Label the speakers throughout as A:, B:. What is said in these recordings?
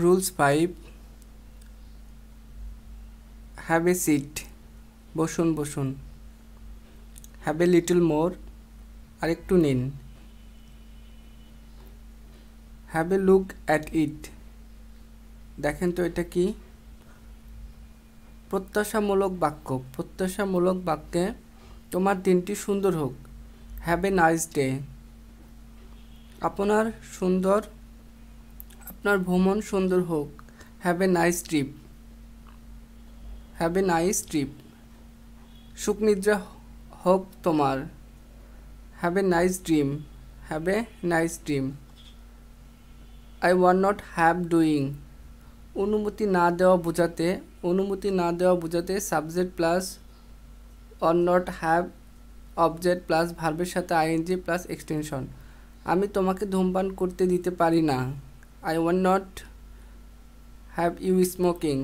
A: Rules 5 have a seat বসুন বসুন have a little more আরেকটু নিন have a look at it দেখেন তো এটা কি প্রত্যাশামূলক বাক্যে তোমার দিনটি সুন্দর হোক হ্যাভ এ নাইস ডে আপনার ভ্রমণ সুন্দর হোক হ্যাভ এ নাইস ট্রিপ সুখনিদ্রা হোক তোমার have a nice dream I want not have doing অনুমতি না দেওয়া বোঝাতে subject plus want not have object plus ভার্বের সাথে আইএনজি প্লাস এক্সটেনশন আমি তোমাকে ধূমপান করতে দিতে পারি না I want not have you smoking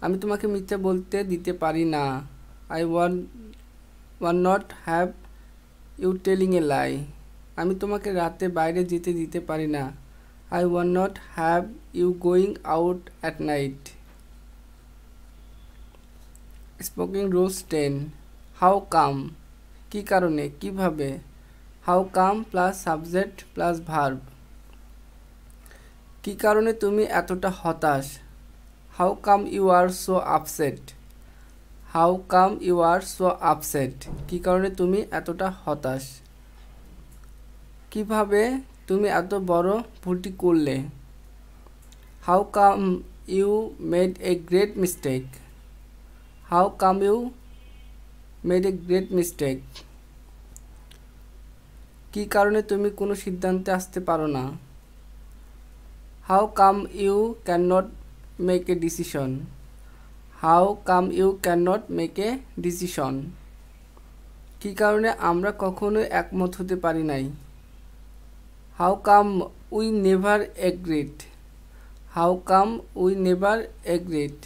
A: আমি তোমাকে মিথ্যা বলতে দিতে পারি না I want not have you telling a lie আমি তোমাকে রাতে বাইরে যেতে দিতে পারি না I want not have you going out at night speaking rules 10 how come কী কারণে কিভাবে how come plus subject plus verb কী কারণে তুমি এতটা হতাশ how come you are so upset কী কারণে তুমি এতটা হতাশ কিভাবে তুমি এত বড় ভুলটি করলে how come you made a great mistake কী কারণে তুমি কোনো সিদ্ধান্তে আসতে পারো না how come you can not make a decision কী কারণে আমরা কখনোই একমত হতে পারি নাই how come we never agreed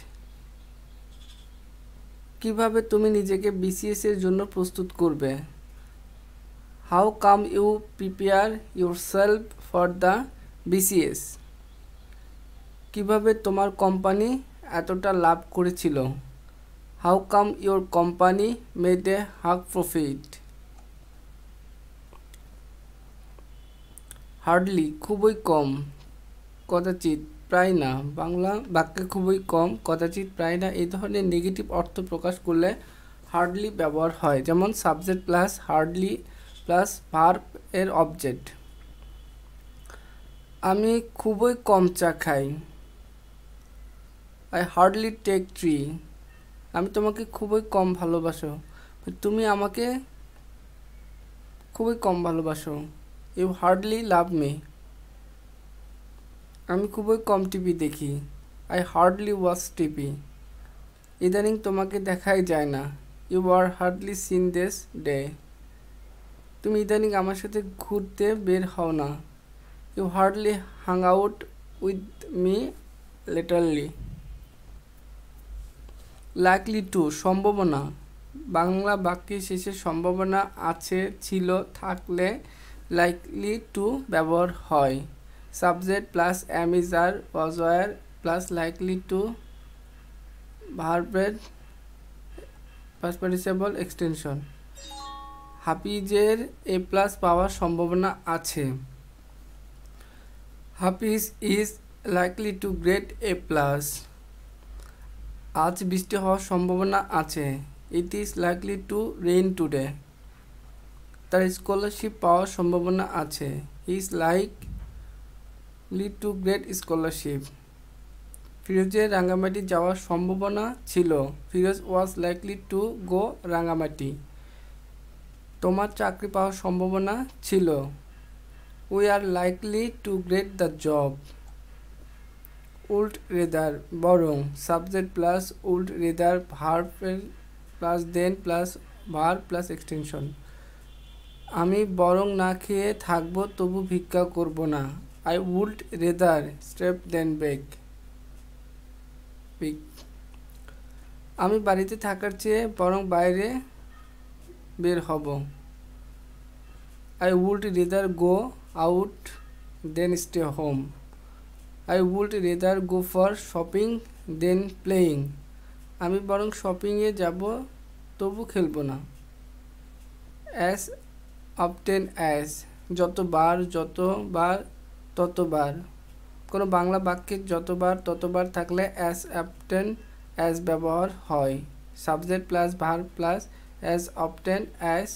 A: কিভাবে তুমি নিজেকে বিসিএস এর জন্য প্রস্তুত করবে how come you prepare yourself for the BCS কিভাবে তোমার কোম্পানি এতটা লাভ করেছিল how come your company made a huge profit hardly খুবই কম কদাচিৎ প্রায় না বাংলা বাক্যে খুবই কম কদাচিৎ প্রায় না এই ধরনের নেগেটিভ অর্থ প্রকাশ করলে হার্ডলি ব্যবহার হয় যেমন subject plus hardly plus verb এর অবজেক্ট আমি খুবই কম চা খাই আই হার্ডলি টেক ট্রি আমি তোমাকে খুবই কম ভালোবাসো তুমি আমাকে খুবই কম ভালোবাসো ইউ হার্ডলি লাভ মি আমি খুবই কম টিভি দেখি আই হার্ডলি ওয়াচ টিভি ইদানিং তোমাকে দেখাই যায় না you are hardly seen this day তুমি ইদানিং আমার সাথে ঘুরতে বের হও না you hardly hang out with me literally likely to সম্ভাবনা বাংলা বাক্যের শেষে সম্ভাবনা আছে ছিল থাকলে লাইকলি টু ব্যবহার হয় subject plus am is are was were plus likely to ভার্বের পাস্ট পার্টিসিপল এক্সটেনশন হাফিজের এ প্লাস পাওয়ার সম্ভাবনা আছে Hafiz is likely to get A plus আজ বৃষ্টি হওয়ার সম্ভাবনা আছে it is likely to rain today তার স্কলারশিপ পাওয়ার সম্ভাবনা আছে he is likely to get scholarship ফিরোজের রাঙ্গামাটি যাওয়ার সম্ভাবনা ছিল Firoz was likely to go Rangamati তোমার চাকরি পাওয়ার সম্ভাবনা ছিল we are likely to get the job would rather বরং subject plus would rather verb plus than plus verb plus extension আমি বরং না খেয়ে থাকবো তবু ভিক্ষা করব না I would rather step than beg আমি বাড়িতে থাকার চেয়ে বরং বাইরে বের হব I would rather go out than stay home I would rather go for shopping than playing. আমি বরং শপিংয়ে যাব তবু খেলবো না। As often as, যতবার ততবার। কোনো বাংলা বাক্যে যতবার ততবার থাকলে as often as ব্যবহার হয়। Subject plus verb plus as often as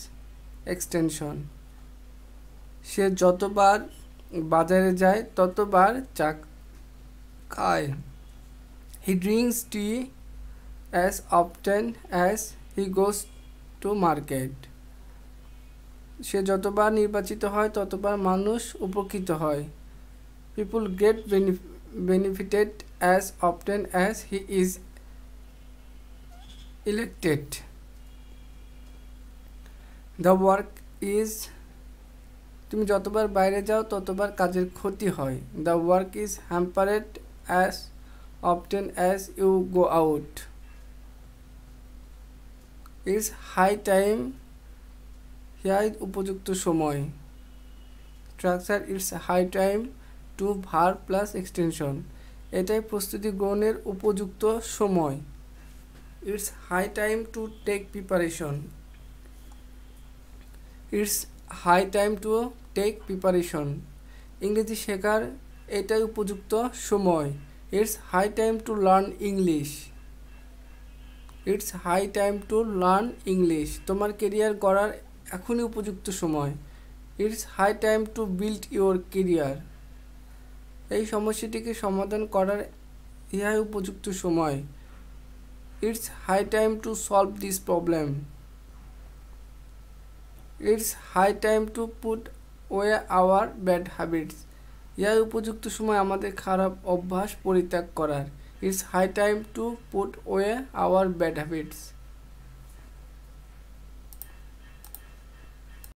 A: extension. সে যতবার বাজারে যায় ততবার চা খায়। He drinks tea as often as he goes to market. সে যতবার নির্বাচিত হয় ততবার মানুষ উপকৃত হয়। People get benefited as often as he is elected. The work is, তুমি যতবার বাইরে যাও ততবার কাজের ক্ষতি হয়। The work is hampered as often as you go out. It's high time, here উপযুক্ত সময়। Structure, it's high time to verb plus extension. এটাই প্রস্তুতি গ্রহণের উপযুক্ত সময়। It's high time to take preparation. It's high time to take preparation. ইংরেজি শেখার এটাই উপযুক্ত সময়। It's high time to learn English. It's high time to learn English. তোমার ক্যারিয়ার গড়ার এখনই উপযুক্ত সময়। It's high time to build your career. এই সমস্যাটিকে সমাধান করার ইহাই উপযুক্ত সময়। It's high time to solve this problem. It's high time to put away our bad habits. ইহাই উপযুক্ত সময় আমাদের খারাপ অভ্যাস পরিত্যাগ করার। It's high time to put away our bad habits.